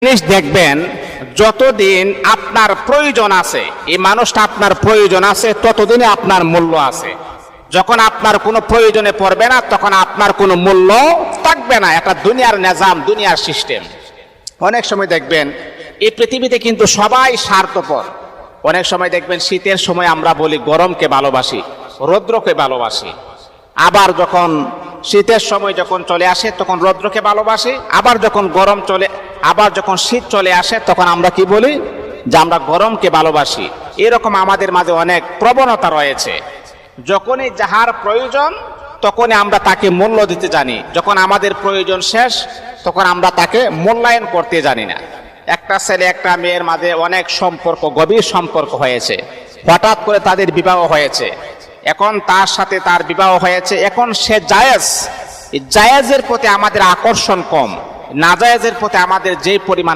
জিনিস দেখবেন, যতদিন আপনার প্রয়োজন আছে, এই মানুষটা আপনার প্রয়োজন আছে, ততদিনে আপনার মূল্য আছে। যখন আপনার কোনো প্রয়োজনে পড়বে না, তখন আপনার কোনো মূল্য থাকবে না। একটা দুনিয়ার নিজাম, দুনিয়ার সিস্টেম। অনেক সময় দেখবেন এই পৃথিবীতে কিন্তু সবাই স্বার্থপর। অনেক সময় দেখবেন শীতের সময় আমরা বলি গরমকে ভালোবাসি, রৌদ্রকে ভালোবাসি। আবার যখন শীতের সময় যখন চলে আসে তখন রৌদ্রকে ভালোবাসি। আবার যখন শীত চলে আসে তখন আমরা কি বলি, যে আমরা গরমকে ভালোবাসি। এরকম আমাদের মাঝে অনেক প্রবণতা রয়েছে। যখনই যাহার প্রয়োজন তখনই আমরা তাকে মূল্য দিতে জানি, যখন আমাদের প্রয়োজন শেষ তখন আমরা তাকে মূল্যায়ন করতে জানি না। একটা ছেলে একটা মেয়ের মাঝে অনেক সম্পর্ক, গভীর সম্পর্ক হয়েছে, হঠাৎ করে তাদের বিবাহ হয়েছে। এখন তার সাথে তার বিবাহ হয়েছে, এখন সে জায়েজের প্রতি আমাদের আকর্ষণ কম, নাজায়েজের প্রতি আমাদের যে পরিমাণ